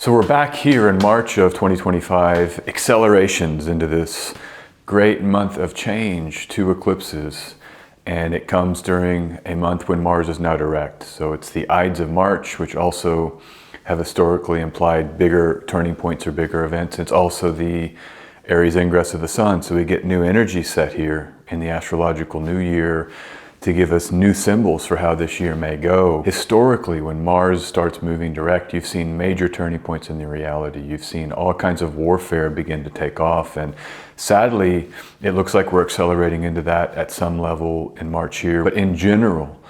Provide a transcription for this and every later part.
So we're back here in March of 2025, accelerations into this great month of change, 2 eclipses, and it comes during a month when Mars is now direct. So it's the Ides of March, which also have historically implied bigger turning points or bigger events. It's also the Aries ingress of the Sun, so we get new energy set here in the astrological new year to give us new symbols for how this year may go. Historically, when Mars starts moving direct, you've seen major turning points in the reality. You've seen all kinds of warfare begin to take off, and sadly, it looks like we're accelerating into that at some level in March here. But in general,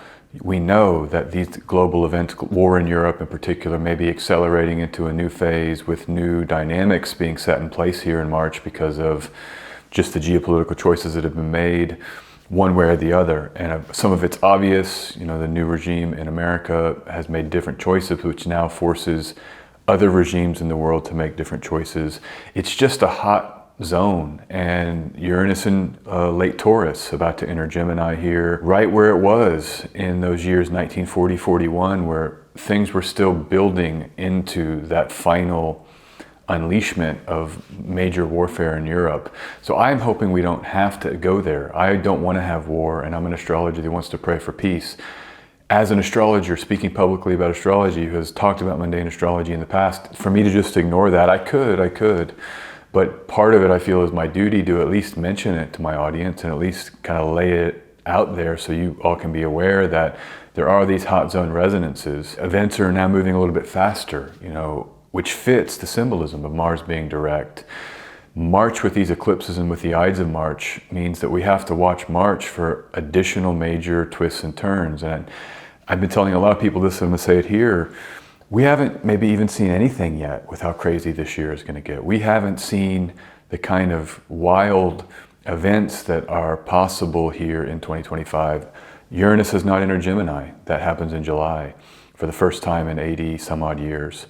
we know that these global events, war in Europe in particular, may be accelerating into a new phase with new dynamics being set in place here in March because of just the geopolitical choices that have been made one way or the other. And some of it's obvious, the new regime in America has made different choices, which now forces other regimes in the world to make different choices. It's just a hot zone, and Uranus in late Taurus, about to enter Gemini here, right where it was in those years 1940-41, where things were still building into that final unleashment of major warfare in Europe. So I'm hoping we don't have to go there. I don't want to have war, and I'm an astrologer that wants to pray for peace. As an astrologer, speaking publicly about astrology, who has talked about mundane astrology in the past, for me to just ignore that, I could. But part of it, I feel, is my duty to at least mention it to my audience and at least kind of lay it out there so you all can be aware that there are these hot zone resonances. Events are now moving a little bit faster, which fits the symbolism of Mars being direct. March with these eclipses and with the Ides of March means that we have to watch March for additional major twists and turns. And I've been telling a lot of people this, I'm going to say it here. We haven't maybe even seen anything yet with how crazy this year is going to get. We haven't seen the kind of wild events that are possible here in 2025. Uranus has not entered Gemini. That happens in July for the first time in 80 some odd years.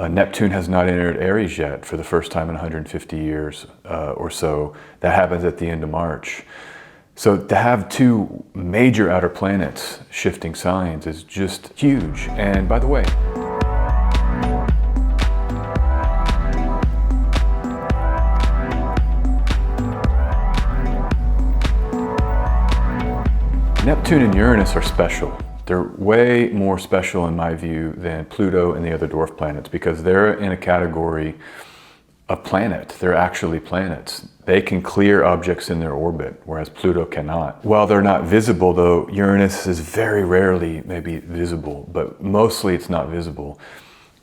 Neptune has not entered Aries yet for the first time in 150 years or so. That happens at the end of March. So to have 2 major outer planets shifting signs is just huge. And by the way, Neptune and Uranus are special. They're way more special in my view than Pluto and the other dwarf planets because they're in a category of planet. They're actually planets. They can clear objects in their orbit, whereas Pluto cannot. While they're not visible though, Uranus is very rarely maybe visible, but mostly it's not visible.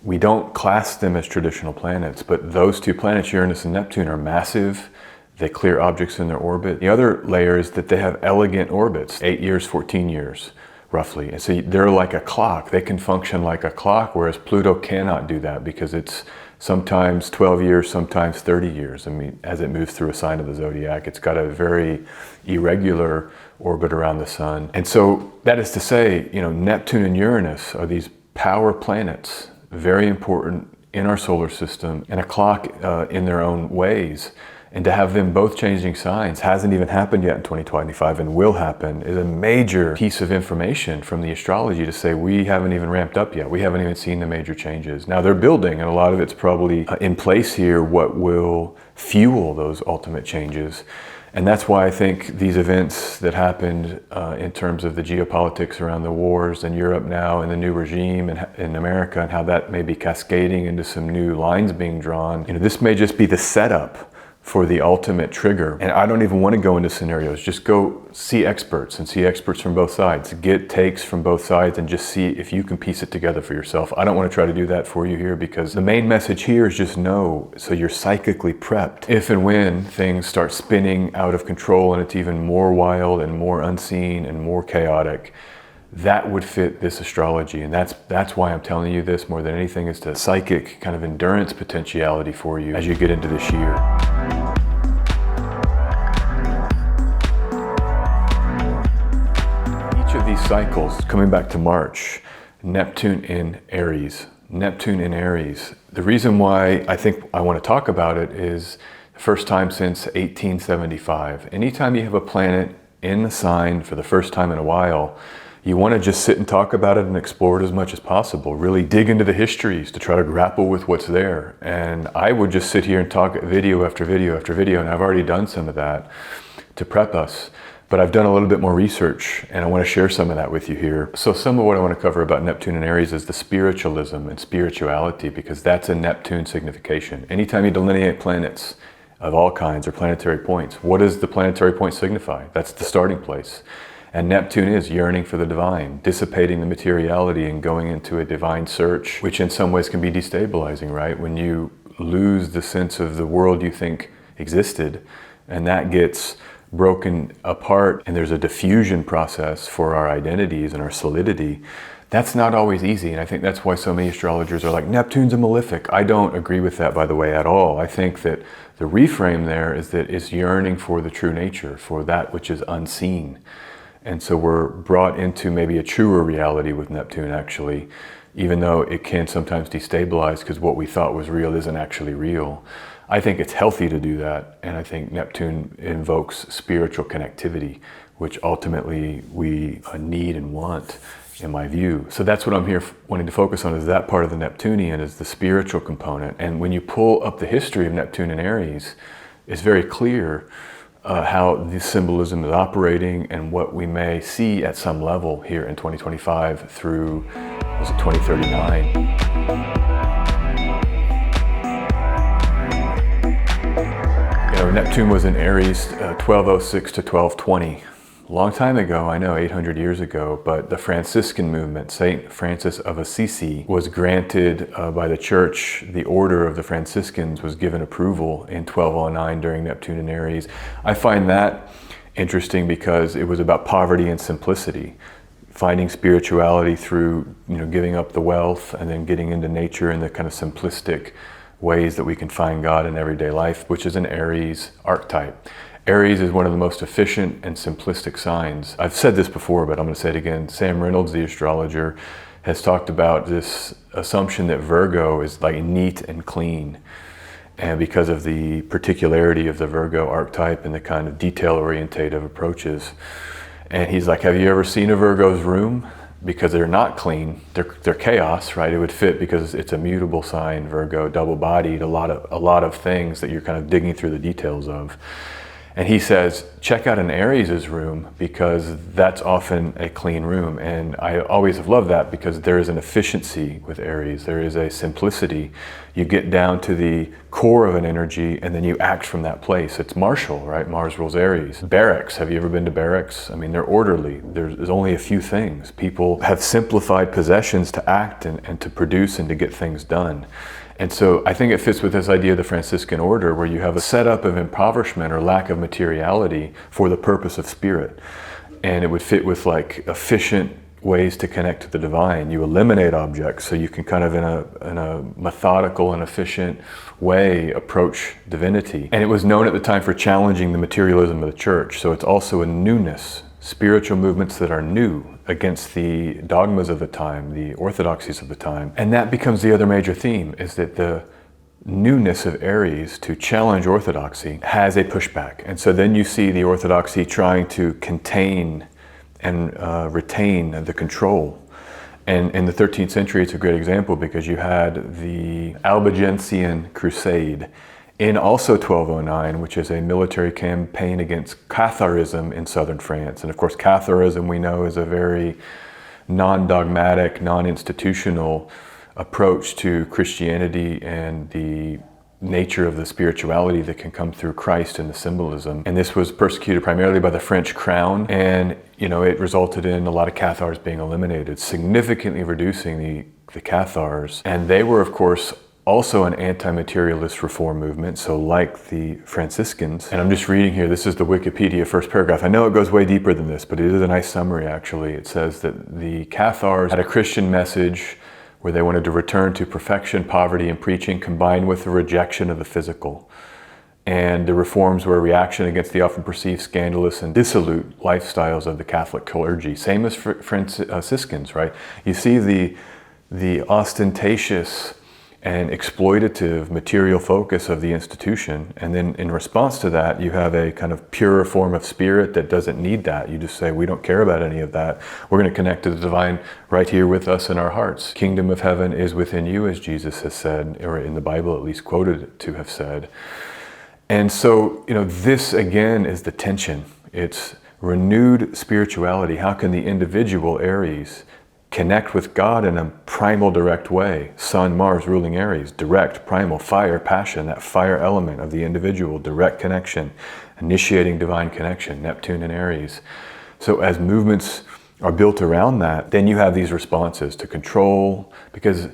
We don't class them as traditional planets, but those 2 planets, Uranus and Neptune, are massive. They clear objects in their orbit. The other layer is that they have elegant orbits, 8 years, 14 years. Roughly. And so they're like a clock. They can function like a clock, whereas Pluto cannot do that because it's sometimes 12 years, sometimes 30 years. I mean, as it moves through a sign of the zodiac, it's got a very irregular orbit around the sun. And so that is to say, Neptune and Uranus are these power planets, very important in our solar system, and a clock in their own ways. And to have them both changing signs hasn't even happened yet in 2025 and will happen is a major piece of information from the astrology to say we haven't even ramped up yet. We haven't even seen the major changes. Now they're building, and a lot of it's probably in place here what will fuel those ultimate changes. And that's why I think these events that happened in terms of the geopolitics around the wars in Europe now and the new regime in America and how that may be cascading into some new lines being drawn, this may just be the setup for the ultimate trigger. And I don't even want to go into scenarios. Just go see experts and see experts from both sides. Get takes from both sides and just see if you can piece it together for yourself. I don't want to try to do that for you here because the main message here is just know, so you're psychically prepped. If and when things start spinning out of control and it's even more wild and more unseen and more chaotic, that would fit this astrology. And that's why I'm telling you this more than anything, is the psychic kind of endurance potentiality for you as you get into this year. Each of these cycles, coming back to March, Neptune in Aries. Neptune in Aries. The reason why I think I want to talk about it is the first time since 1875. Anytime you have a planet in the sign for the first time in a while, you want to just sit and talk about it and explore it as much as possible. Really dig into the histories to try to grapple with what's there. And I would just sit here and talk video after video after video, and I've already done some of that to prep us. But I've done a little bit more research, and I want to share some of that with you here. So some of what I want to cover about Neptune and Aries is the spiritualism and spirituality, because that's a Neptune signification. Anytime you delineate planets of all kinds or planetary points, what does the planetary point signify? That's the starting place. And Neptune is yearning for the divine, dissipating the materiality and going into a divine search, which in some ways can be destabilizing, right? When you lose the sense of the world you think existed, and that gets broken apart, and there's a diffusion process for our identities and our solidity, that's not always easy. And I think that's why so many astrologers are like, Neptune's a malefic. I don't agree with that, by the way, at all. I think that the reframe there is that it's yearning for the true nature, for that which is unseen. And so we're brought into maybe a truer reality with Neptune, actually, even though it can sometimes destabilize because what we thought was real isn't actually real. I think it's healthy to do that, and I think Neptune invokes spiritual connectivity, which ultimately we need and want, in my view. So that's what I'm here wanting to focus on, is that part of the Neptunian, is the spiritual component. And when you pull up the history of Neptune and Aries, it's very clear how the symbolism is operating and what we may see at some level here in 2025 through, was it 2039? Neptune was in Aries 1206 to 1220. A long time ago, I know, 800 years ago, but the Franciscan movement, Saint Francis of Assisi, was granted by the church. The order of the Franciscans was given approval in 1209 during Neptune and Aries. I find that interesting because it was about poverty and simplicity, finding spirituality through, giving up the wealth and then getting into nature in the kind of simplistic ways that we can find God in everyday life, which is an Aries archetype. Aries is one of the most efficient and simplistic signs. I've said this before, but I'm going to say it again. Sam Reynolds, the astrologer, has talked about this assumption that Virgo is like neat and clean. And because of the particularity of the Virgo archetype and the kind of detail-orientated approaches. And he's like, have you ever seen a Virgo's room? Because they're not clean, they're chaos, right? It would fit because it's a mutable sign, Virgo, double-bodied, a lot of things that you're kind of digging through the details of. And he says, check out an Aries' room, because that's often a clean room. And I always have loved that, because there is an efficiency with Aries. There is a simplicity. You get down to the core of an energy and then you act from that place. It's martial, right? Mars rules Aries. Barracks, have you ever been to barracks? I mean, they're orderly. There's only a few things. People have simplified possessions to act and to produce and to get things done. And so I think it fits with this idea of the Franciscan order, where you have a setup of impoverishment or lack of materiality for the purpose of spirit. And it would fit with like efficient ways to connect to the divine. You eliminate objects so you can kind of in a methodical and efficient way approach divinity. And it was known at the time for challenging the materialism of the church. So it's also a newness, spiritual movements that are new against the dogmas of the time, the orthodoxies of the time. And that becomes the other major theme, is that the newness of Aries to challenge orthodoxy has a pushback. And so then you see the orthodoxy trying to contain and retain the control. And in the 13th century, it's a great example, because you had the Albigensian Crusade in also 1209, which is a military campaign against Catharism in southern France. And of course, Catharism, we know, is a very non-dogmatic, non-institutional approach to Christianity and the nature of the spirituality that can come through Christ and the symbolism. And this was persecuted primarily by the French crown, and it resulted in a lot of Cathars being eliminated, significantly reducing the Cathars. And they were, of course, also an anti-materialist reform movement, so like the Franciscans. And I'm just reading here, this is the Wikipedia first paragraph. I know it goes way deeper than this, but it is a nice summary, actually. It says that the Cathars had a Christian message where they wanted to return to perfection, poverty, and preaching, combined with the rejection of the physical. And the reforms were a reaction against the often perceived scandalous and dissolute lifestyles of the Catholic clergy. Same as Franciscans, right? You see the ostentatious and exploitative material focus of the institution. And then in response to that, you have a kind of purer form of spirit that doesn't need that. You just say, we don't care about any of that. We're going to connect to the divine right here with us in our hearts. Kingdom of heaven is within you, as Jesus has said, or in the Bible at least quoted to have said. And so, this again is the tension. It's renewed spirituality. How can the individual Aries connect with God in a primal, direct way? Sun, Mars ruling Aries, direct, primal, fire, passion, that fire element of the individual, direct connection, initiating divine connection, Neptune and Aries. So as movements are built around that, then you have these responses to control, because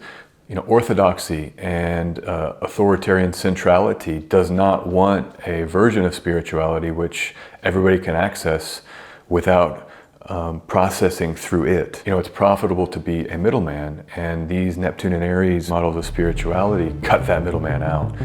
orthodoxy and authoritarian centrality does not want a version of spirituality which everybody can access without processing through it. It's profitable to be a middleman, and these Neptune and Aries models of spirituality cut that middleman out.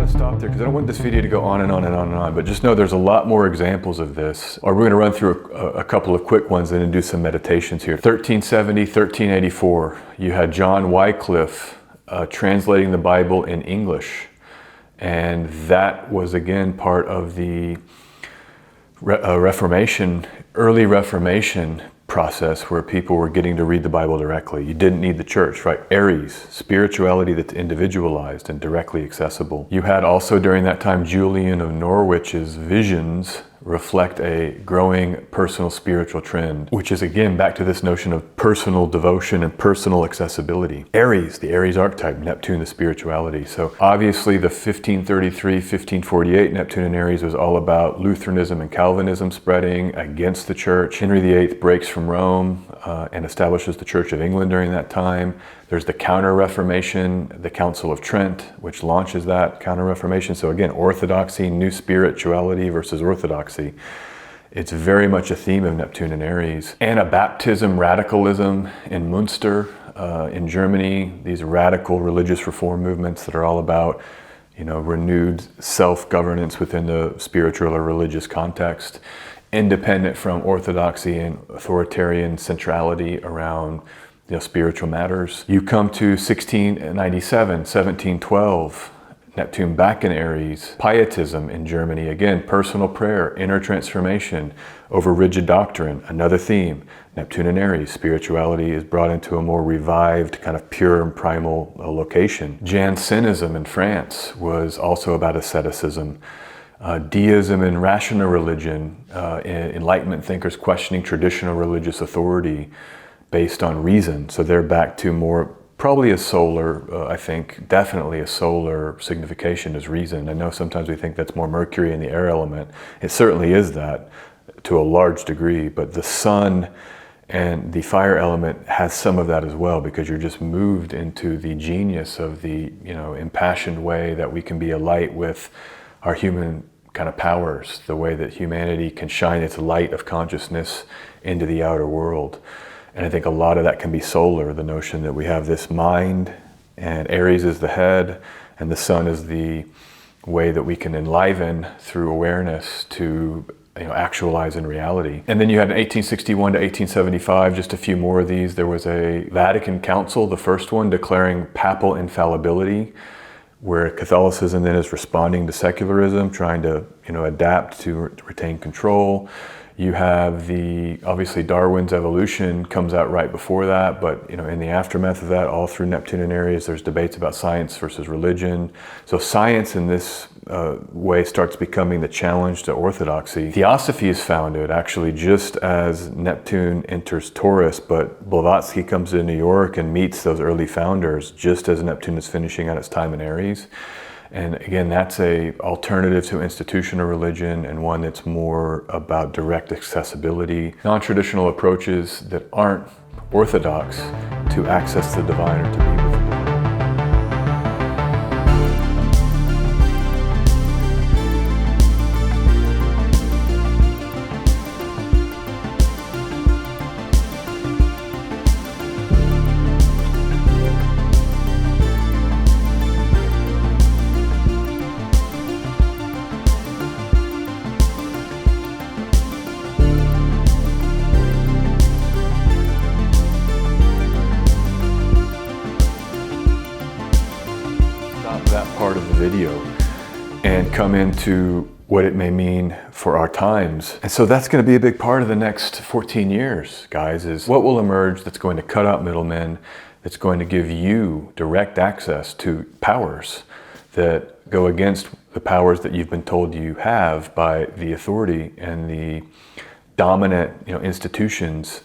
Stop there because I don't want this video to go on and on and on and on, but just know there's a lot more examples of this. Or we're going to run through a couple of quick ones and then do some meditations here. 1370, 1384, you had John Wycliffe translating the Bible in English, and that was again part of the Reformation, early Reformation process, where people were getting to read the Bible directly. You didn't need the church, right? Aries, spirituality that's individualized and directly accessible. You had also during that time Julian of Norwich's visions reflect a growing personal spiritual trend, which is again back to this notion of personal devotion and personal accessibility. Aries, the Aries archetype, Neptune, the spirituality. So obviously the 1533, 1548 Neptune and Aries was all about Lutheranism and Calvinism spreading against the church. Henry VIII breaks from Rome and establishes the Church of England during that time. There's the Counter-Reformation, the Council of Trent, which launches that Counter-Reformation. So again, orthodoxy, new spirituality versus orthodoxy. It's very much a theme of Neptune and Aries. Anabaptism, radicalism in Munster, in Germany, these radical religious reform movements that are all about, renewed self-governance within the spiritual or religious context, independent from orthodoxy and authoritarian centrality around spiritual matters. You come to 1697, 1712, Neptune back in Aries, pietism in Germany, again, personal prayer, inner transformation over rigid doctrine, another theme. Neptune and Aries, spirituality is brought into a more revived, kind of pure and primal location. Jansenism in France was also about asceticism. Deism and rational religion, Enlightenment thinkers questioning traditional religious authority based on reason. So they're back to more, probably a solar, I think, definitely a solar signification is reason. I know sometimes we think that's more Mercury in the air element. It certainly is that to a large degree, but the sun and the fire element has some of that as well, because you're just moved into the genius of the, impassioned way that we can be a light with our human kind of powers, the way that humanity can shine its light of consciousness into the outer world. And I think a lot of that can be solar, the notion that we have this mind, and Aries is the head, and the sun is the way that we can enliven through awareness to actualize in reality. And then you had in 1861 to 1875, just a few more of these. There was a Vatican Council, the first one, declaring papal infallibility, where Catholicism then is responding to secularism, trying to adapt to retain control. You have obviously Darwin's evolution comes out right before that, but in the aftermath of that, all through Neptune and Aries, there's debates about science versus religion. So science in this way starts becoming the challenge to orthodoxy. Theosophy is founded actually just as Neptune enters Taurus, but Blavatsky comes to New York and meets those early founders just as Neptune is finishing out its time in Aries. And again, that's a alternative to institutional religion, and one that's more about direct accessibility, non-traditional approaches that aren't orthodox to access the divine or to be with it. and come into what it may mean for our times. And so that's going to be a big part of the next 14 years, guys, is what will emerge that's going to cut out middlemen, that's going to give you direct access to powers that go against the powers that you've been told you have by the authority and the dominant, institutions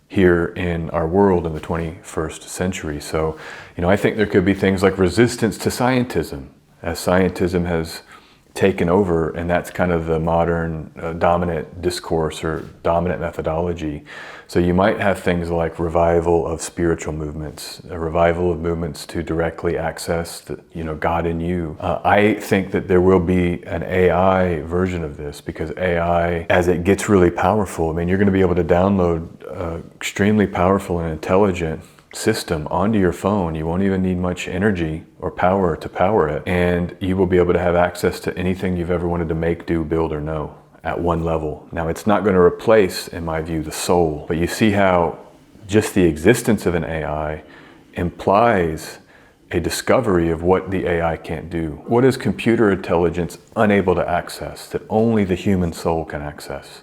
here in our world in the 21st century. So, I think there could be things like resistance to scientism, as scientism has taken over, and that's kind of the modern dominant discourse or dominant methodology. So you might have things like revival of spiritual movements, a revival of movements to directly access the, God in you. I think that there will be an AI version of this, because AI, as it gets really powerful, you're going to be able to download extremely powerful and intelligent system onto your phone. You won't even need much energy or power to power it, and you will be able to have access to anything you've ever wanted to make, do, build, or know at one level. Now, it's not going to replace, in my view, the soul, but you see how just the existence of an AI implies a discovery of what the AI can't do. What is computer intelligence unable to access that only the human soul can access?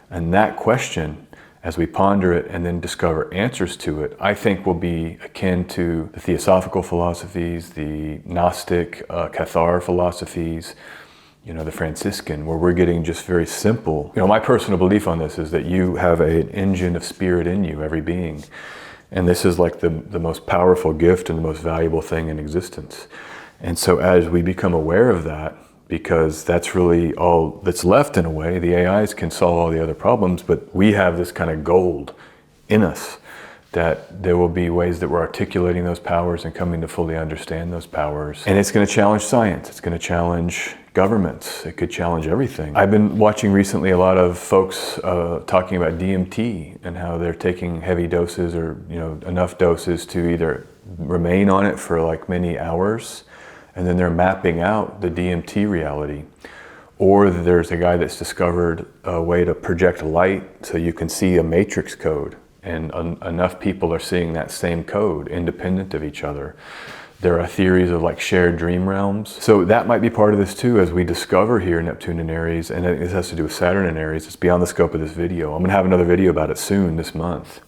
And that question, as we ponder it and then discover answers to it, I think will be akin to the theosophical philosophies, the Gnostic, Cathar philosophies, the Franciscan, where we're getting just very simple. My personal belief on this is that you have an engine of spirit in you, every being. And this is like the most powerful gift and the most valuable thing in existence. And so as we become aware of that, because that's really all that's left in a way. The AIs can solve all the other problems, but we have this kind of gold in us, that there will be ways that we're articulating those powers and coming to fully understand those powers. And it's going to challenge science. It's going to challenge governments. It could challenge everything. I've been watching recently a lot of folks talking about DMT and how they're taking heavy doses or enough doses to either remain on it for like many hours, and then they're mapping out the DMT reality. Or there's a guy that's discovered a way to project light so you can see a matrix code, and enough people are seeing that same code independent of each other. There are theories of like shared dream realms. So that might be part of this too, as we discover here Neptune in Aries, and this has to do with Saturn in Aries. It's beyond the scope of this video. I'm gonna have another video about it soon this month.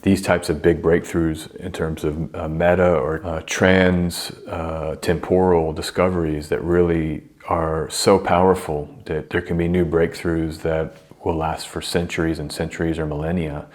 These types of big breakthroughs in terms of meta or trans-temporal discoveries that really are so powerful that there can be new breakthroughs that will last for centuries and centuries or millennia.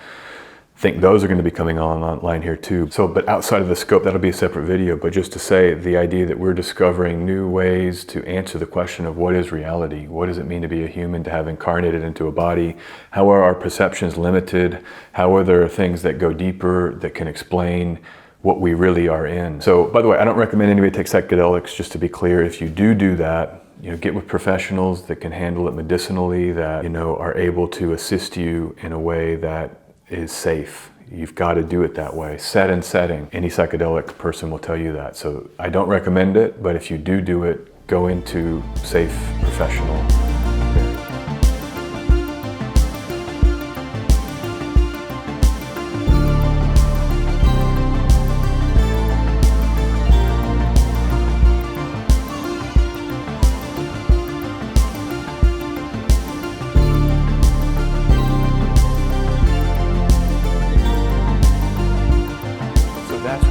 I think those are going to be coming online here too. So, but outside of the scope, that'll be a separate video. But just to say, the idea that we're discovering new ways to answer the question of what is reality? What does it mean to be a human, to have incarnated into a body? How are our perceptions limited? How are there things that go deeper that can explain what we really are in? So, by the way, I don't recommend anybody take psychedelics, just to be clear. If you do that, get with professionals that can handle it medicinally, that, are able to assist you in a way that is safe. You've got to do it that way. Set and setting. Any psychedelic person will tell you that. So I don't recommend it, but if you do it, go into safe professional.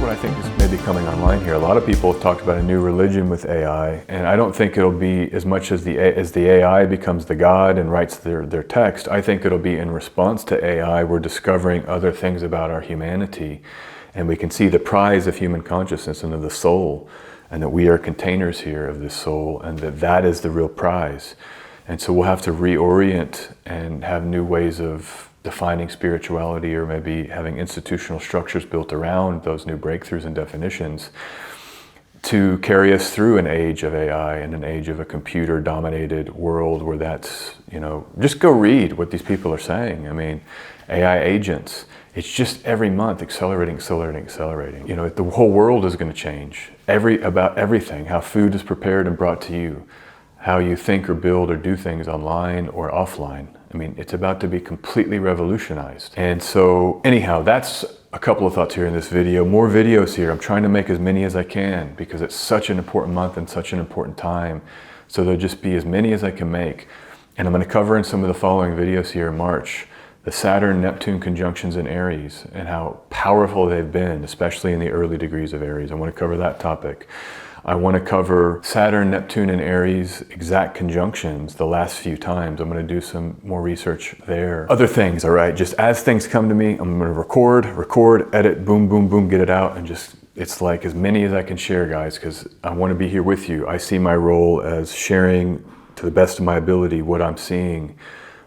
I think is maybe coming online here. A lot of people have talked about a new religion with AI, and I don't think it'll be as much as the AI becomes the God and writes their text. I think it'll be in response to AI, we're discovering other things about our humanity, and we can see the prize of human consciousness and of the soul, and that we are containers here of this soul, and that is the real prize. And so we'll have to reorient and have new ways of defining spirituality, or maybe having institutional structures built around those new breakthroughs and definitions to carry us through an age of AI and an age of a computer-dominated world where that's, just go read what these people are saying. AI agents, it's just every month accelerating. The whole world is going to change. About everything, how food is prepared and brought to you, how you think or build or do things online or offline. It's about to be completely revolutionized. And so anyhow, that's a couple of thoughts here in this video. More videos here. I'm trying to make as many as I can because it's such an important month and such an important time. So there'll just be as many as I can make. And I'm going to cover in some of the following videos here in March the Saturn-Neptune conjunctions in Aries and how powerful they've been, especially in the early degrees of Aries. I want to cover that topic. I want to cover Saturn, Neptune, and Aries exact conjunctions the last few times. I'm going to do some more research there. Other things, all right? Just as things come to me, I'm going to record, edit, boom, boom, boom, get it out, and just, it's like as many as I can share, guys, because I want to be here with you. I see my role as sharing to the best of my ability what I'm seeing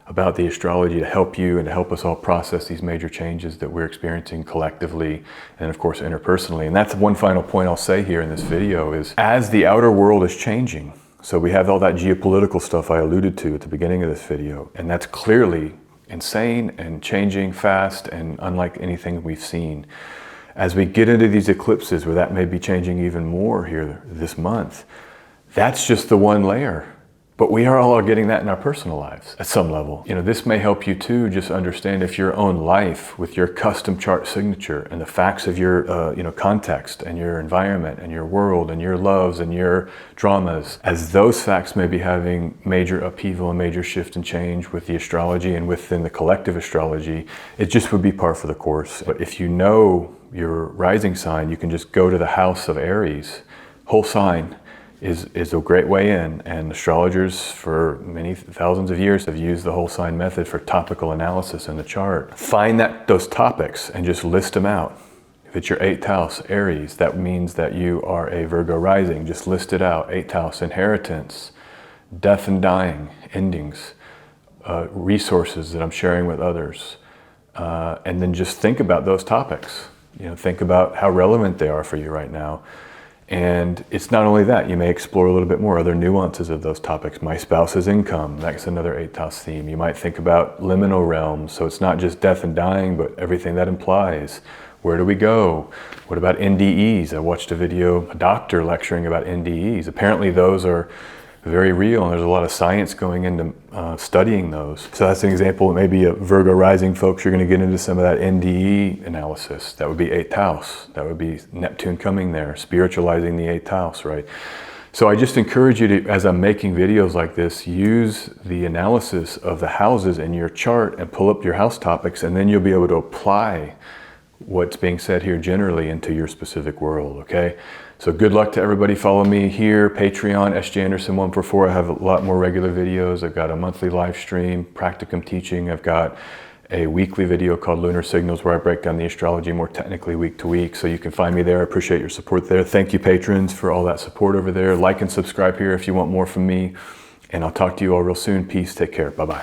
about the astrology to help you and to help us all process these major changes that we're experiencing collectively and of course interpersonally. And that's one final point I'll say here in this video is as the outer world is changing, so we have all that geopolitical stuff I alluded to at the beginning of this video, and that's clearly insane and changing fast and unlike anything we've seen. As we get into these eclipses where that may be changing even more here this month, that's just the one layer. But we are all getting that in our personal lives at some level. You know, this may help you too, just understand if your own life with your custom chart signature and the facts of your context and your environment and your world and your loves and your dramas, as those facts may be having major upheaval and major shift and change with the astrology and within the collective astrology, it just would be par for the course. But if you know your rising sign, you can just go to the house of Aries, whole sign, is a great way in, and astrologers for many thousands of years have used the whole sign method for topical analysis in the chart. Find those topics and just list them out. If it's your 8th house, Aries, that means that you are a Virgo rising. Just list it out. 8th house, inheritance, death and dying, endings, resources that I'm sharing with others. And then just think about those topics. You know, think about how relevant they are for you right now. And it's not only that, you may explore a little bit more other nuances of those topics. My spouse's income, that's another 8th house theme. You might think about liminal realms, so it's not just death and dying, but everything that implies. Where do we go? What about NDEs? I watched a video, a doctor lecturing about NDEs. Apparently those are very real, and there's a lot of science going into studying those. So that's an example. Maybe a Virgo rising folks, you're going to get into some of that NDE analysis. That would be 8th house. That would be Neptune coming there, spiritualizing the 8th house, right? So I just encourage you to, as I'm making videos like this, use the analysis of the houses in your chart and pull up your house topics, and then you'll be able to apply what's being said here generally into your specific world, okay? So good luck to everybody. Follow me here, Patreon, SJAnderson144. I have a lot more regular videos. I've got a monthly live stream, practicum teaching. I've got a weekly video called Lunar Signals where I break down the astrology more technically week to week. So you can find me there. I appreciate your support there. Thank you, patrons, for all that support over there. Like and subscribe here if you want more from me. And I'll talk to you all real soon. Peace. Take care. Bye-bye.